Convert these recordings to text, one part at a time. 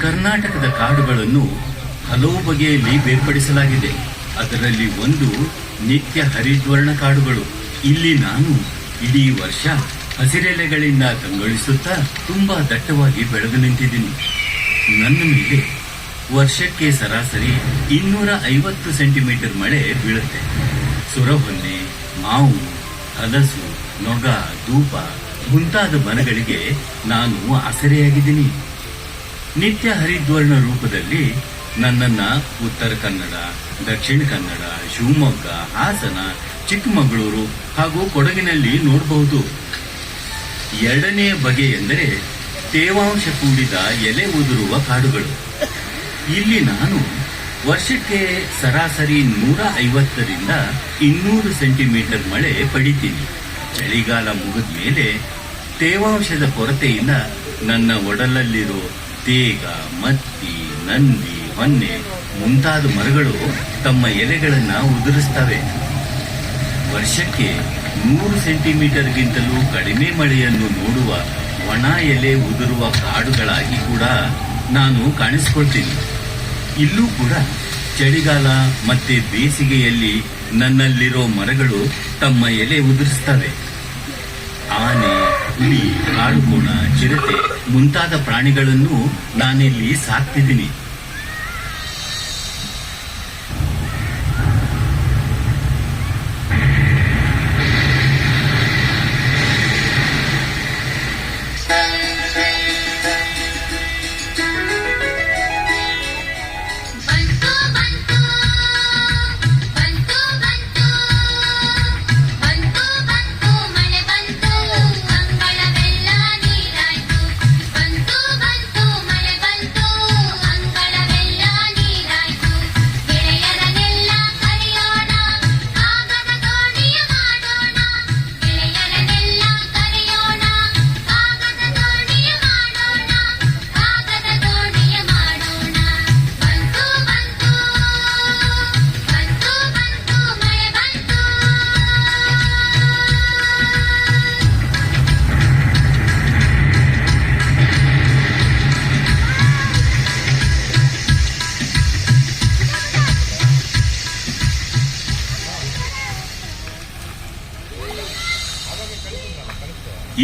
ಕರ್ನಾಟಕದ ಕಾಡುಗಳನ್ನು ಹಲವು ಬಗೆಯಲ್ಲಿ ಬೇರ್ಪಡಿಸಲಾಗಿದೆ. ಅದರಲ್ಲಿ ಒಂದು ನಿತ್ಯ ಹರಿದ್ವರ್ಣ ಕಾಡುಗಳು. ಇಲ್ಲಿ ನಾನು ಇಡೀ ವರ್ಷ ಹಸಿರೆಲೆಗಳಿಂದ ಕಂಗೊಳಿಸುತ್ತಾ ತುಂಬಾ ದಟ್ಟವಾಗಿ ಬೆಳೆದು ನಿಂತಿದ್ದೀನಿ. ನನ್ನ ಮೇಲೆ ವರ್ಷಕ್ಕೆ ಸರಾಸರಿ 250 ಸೆಂಟಿಮೀಟರ್ ಮಳೆ ಬೀಳುತ್ತೆ. ಸುರಹೊನ್ನೆ, ಮಾವು, ಹಲಸು, ನೊಗ, ಧೂಪ ಮುಂತಾದ ಮರಗಳಿಗೆ ನಾನು ಆಸರೆಯಾಗಿದ್ದೀನಿ. ನಿತ್ಯ ಹರಿದ್ವರ್ಣ ರೂಪದಲ್ಲಿ ನನ್ನನ್ನ ಉತ್ತರ ಕನ್ನಡ, ದಕ್ಷಿಣ ಕನ್ನಡ, ಶಿವಮೊಗ್ಗ, ಹಾಸನ, ಚಿಕ್ಕಮಗಳೂರು ಹಾಗೂ ಕೊಡಗಿನಲ್ಲಿ ನೋಡಬಹುದು. ಎರಡನೆಯ ಬಗೆ ಎಂದರೆ ತೇವಾಂಶ ಕೂಡಿದ ಎಲೆ ಉದುರುವ ಕಾಡುಗಳು. ಇಲ್ಲಿ ನಾನು ವರ್ಷಕ್ಕೆ ಸರಾಸರಿ 150ರಿಂದ 200 ಸೆಂಟಿಮೀಟರ್ ಮಳೆ ಪಡಿತೀನಿ. ಚಳಿಗಾಲ ಮುಗಿದ ಮೇಲೆ ತೇವಾಂಶದ ಕೊರತೆಯಿಂದ ನನ್ನ ಒಡಲಲ್ಲಿರೋ ತೇಗ, ಮತ್ತಿ, ನಂದಿ, ಹೊನ್ನೆ ಮುಂತಾದ ಮರಗಳು ತಮ್ಮ ಎಲೆಗಳನ್ನ ಉದುರಿಸ್ತವೆ. ವರ್ಷಕ್ಕೆ 100 ಸೆಂಟಿಮೀಟರ್ಗಿಂತಲೂ ಕಡಿಮೆ ಮಳೆಯನ್ನು ನೋಡುವ ಒಣ ಎಲೆ ಉದುರುವ ಕಾಡುಗಳಾಗಿ ಕೂಡ ನಾನು ಕಾಣಿಸಿಕೊಳ್ತೀನಿ. ಇಲ್ಲೂ ಕೂಡ ಚಳಿಗಾಲ ಮತ್ತೆ ಬೇಸಿಗೆಯಲ್ಲಿ ನನ್ನಲ್ಲಿರೋ ಮರಗಳು ತಮ್ಮ ಎಲೆ ಉದುರಿಸ್ತವೆ. ಆನೆ, ಹುಲಿ, ಕಾಡುಕೋಣ, ಚಿರತೆ ಮುಂತಾದ ಪ್ರಾಣಿಗಳನ್ನು ನಾನಿಲ್ಲಿ ಸಾಕ್ತಿದ್ದೀನಿ.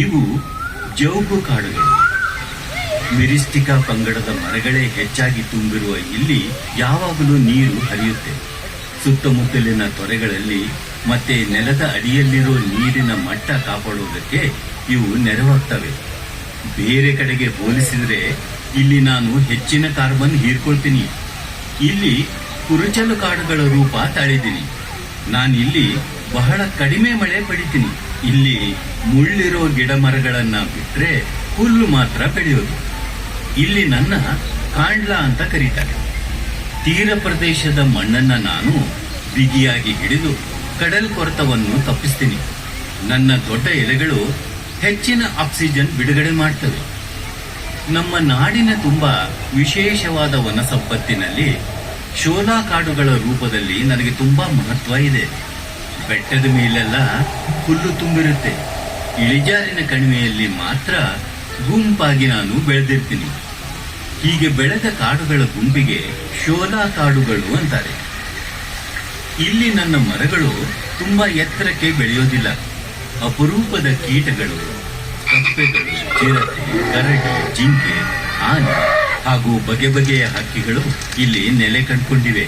ಇವು ಜೌಗು ಕಾಡುಗಳು. ಮಿರಿಸ್ಟಿಕಾ ಪಂಗಡದ ಮರಗಳೇ ಹೆಚ್ಚಾಗಿ ತುಂಬಿರುವ ಇಲ್ಲಿ ಯಾವಾಗಲೂ ನೀರು ಹರಿಯುತ್ತೆ. ಸುತ್ತಮುತ್ತಲಿನ ತೊರೆಗಳಲ್ಲಿ ಮತ್ತೆ ನೆಲದ ಅಡಿಯಲ್ಲಿರೋ ನೀರಿನ ಮಟ್ಟ ಕಾಪಾಡುವುದಕ್ಕೆ ಇವು ನೆರವಾಗ್ತವೆ. ಬೇರೆ ಕಡೆಗೆ ಹೋಲಿಸಿದ್ರೆ ಇಲ್ಲಿ ನಾನು ಹೆಚ್ಚಿನ ಕಾರ್ಬನ್ ಹೀರ್ಕೊಳ್ತೀನಿ. ಇಲ್ಲಿ ಕುರುಚಲು ಕಾಡುಗಳ ರೂಪ ತಾಳಿದ್ದೀನಿ. ನಾನಿಲ್ಲಿ ಬಹಳ ಕಡಿಮೆ ಮಳೆ ಪಡಿತೀನಿ. ಇಲ್ಲಿ ಮುಳ್ಳಿರೋ ಗಿಡ ಮರಗಳನ್ನ ಬಿಟ್ರೆ ಹುಲ್ಲು ಮಾತ್ರ ಬೆಳೆಯೋದು. ಇಲ್ಲಿ ನನ್ನ ಕಾಂಡ್ಲಾ ಅಂತ ಕರೀತಾರೆ. ತೀರ ಪ್ರದೇಶದ ಮಣ್ಣನ್ನ ನಾನು ಬಿಗಿಯಾಗಿ ಹಿಡಿದು ಕಡಲ್ ಕೊರೆತವನ್ನು ತಪ್ಪಿಸ್ತೀನಿ. ನನ್ನ ದೊಡ್ಡ ಎಲೆಗಳು ಹೆಚ್ಚಿನ ಆಕ್ಸಿಜನ್ ಬಿಡುಗಡೆ ಮಾಡ್ತವೆ. ನಮ್ಮ ನಾಡಿನ ತುಂಬಾ ವಿಶೇಷವಾದ ವನ ಸಂಪತ್ತಿನಲ್ಲಿ ಶೋಲಾ ಕಾಡುಗಳ ರೂಪದಲ್ಲಿ ನನಗೆ ತುಂಬಾ ಮಹತ್ವ ಇದೆ. ಬೆಟ್ಟದ ಮೇಲೆಲ್ಲ ಹುಲ್ಲು ತುಂಬಿರುತ್ತೆ. ಇಳಿಜಾರಿನ ಕಣಿವೆಯಲ್ಲಿ ಮಾತ್ರ ಗುಂಪಾಗಿ ನಾನು ಬೆಳೆದಿರ್ತೀನಿ. ಹೀಗೆ ಬೆಳೆದ ಕಾಡುಗಳ ಗುಂಪಿಗೆ ಶೋಲಾ ಕಾಡುಗಳು ಅಂತಾರೆ. ಇಲ್ಲಿ ನನ್ನ ಮರಗಳು ತುಂಬಾ ಎತ್ತರಕ್ಕೆ ಬೆಳೆಯೋದಿಲ್ಲ. ಅಪರೂಪದ ಕೀಟಗಳು, ಕಪ್ಪೆಗಳು, ಚಿರತೆ, ಕರಡಿ, ಜಿಂಕೆ, ಆನೆ ಹಾಗೂ ಬಗೆ ಬಗೆಯ ಹಕ್ಕಿಗಳು ಇಲ್ಲಿ ನೆಲೆ ಕಂಡುಕೊಂಡಿವೆ.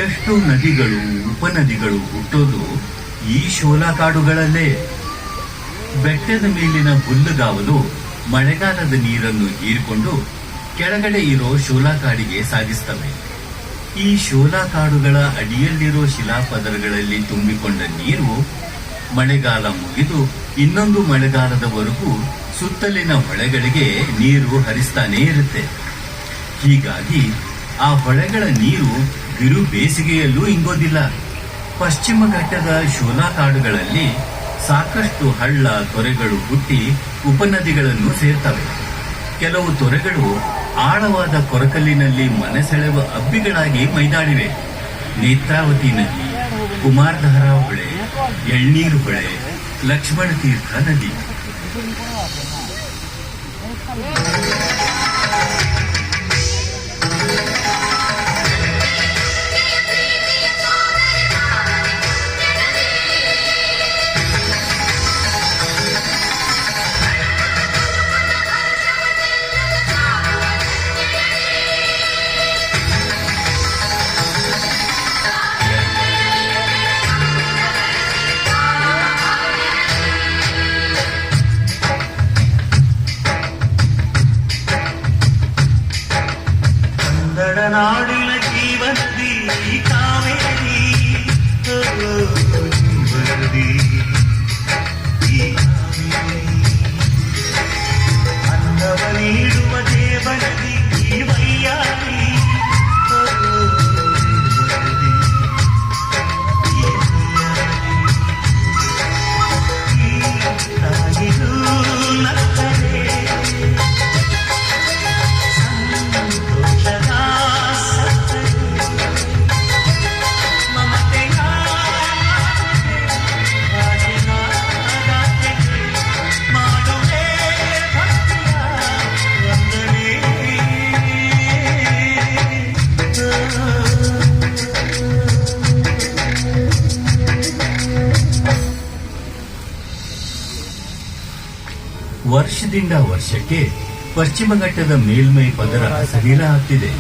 ಎಷ್ಟು ನದಿಗಳು ಉಪನದಿಗಳು ಹುಟ್ಟೋದು ಈ ಶೋಲಾ ಕಾಡುಗಳಲ್ಲೇ. ಬೆಟ್ಟದ ಮೇಲಿನ ಹುಲ್ಲುಗಾವಲು ಮಳೆಗಾಲದ ನೀರನ್ನು ಹೀರಿಕೊಂಡು ಕೆಳಗಡೆ ಇರೋ ಶೋಲಾ ಕಾಡಿಗೆ ಸಾಗಿಸ್ತವೆ. ಈ ಶೋಲಾ ಕಾಡುಗಳ ಅಡಿಯಲ್ಲಿರೋ ಶಿಲಾಪದರಗಳಲ್ಲಿ ತುಂಬಿಕೊಂಡ ನೀರು ಮಳೆಗಾಲ ಮುಗಿದು ಇನ್ನೊಂದು ಮಳೆಗಾಲದವರೆಗೂ ಸುತ್ತಲಿನ ಹೊಳೆಗಳಿಗೆ ನೀರು ಹರಿಸ್ತಾನೇ ಇರುತ್ತೆ. ಹೀಗಾಗಿ ಆ ಹೊಳೆಗಳ ನೀರು ಬಿರು ಬೇಸಿಗೆಯಲ್ಲೂ ಇಂಗೋದಿಲ್ಲ. ಪಶ್ಚಿಮ ಘಟ್ಟದ ಶೋಲಾ ಕಾಡುಗಳಲ್ಲಿ ಸಾಕಷ್ಟು ಹಳ್ಳ ತೊರೆಗಳು ಹುಟ್ಟಿ ಉಪನದಿಗಳನ್ನು ಸೇರ್ತವೆ. ಕೆಲವು ತೊರೆಗಳು ಆಳವಾದ ಕೊರಕಲ್ಲಿನಲ್ಲಿ ಮನಸೆಳೆವ ಅಬ್ಬಿಗಳಾಗಿ ಮೈದಾಳಿವೆ. ನೇತ್ರಾವತಿ ನದಿ, ಕುಮಾರಧಾರಾ ಹೊಳೆ, ಎಳ್ನೀರು ಹೊಳೆ, ಲಕ್ಷ್ಮಣ ತೀರ್ಥ ನದಿ. ನಾಡಿನ ಜೀವನದಿ ಕಾವೇರಿ ಬರದಿ ಅನ್ನವ ನೀಡುವ ದೇವನದಿ ವೈಯಾರಿ ತಾಯಿರು ನಕ್ಕರೆ ವರ್ಷದಿಂದ ವರ್ಷಕ್ಕೆ ಪಶ್ಚಿಮ ಘಟ್ಟದ ಮೇಲ್ಮೈ ಪದರ ಸಡಿಲ ಆಗ್ತಿದೆ.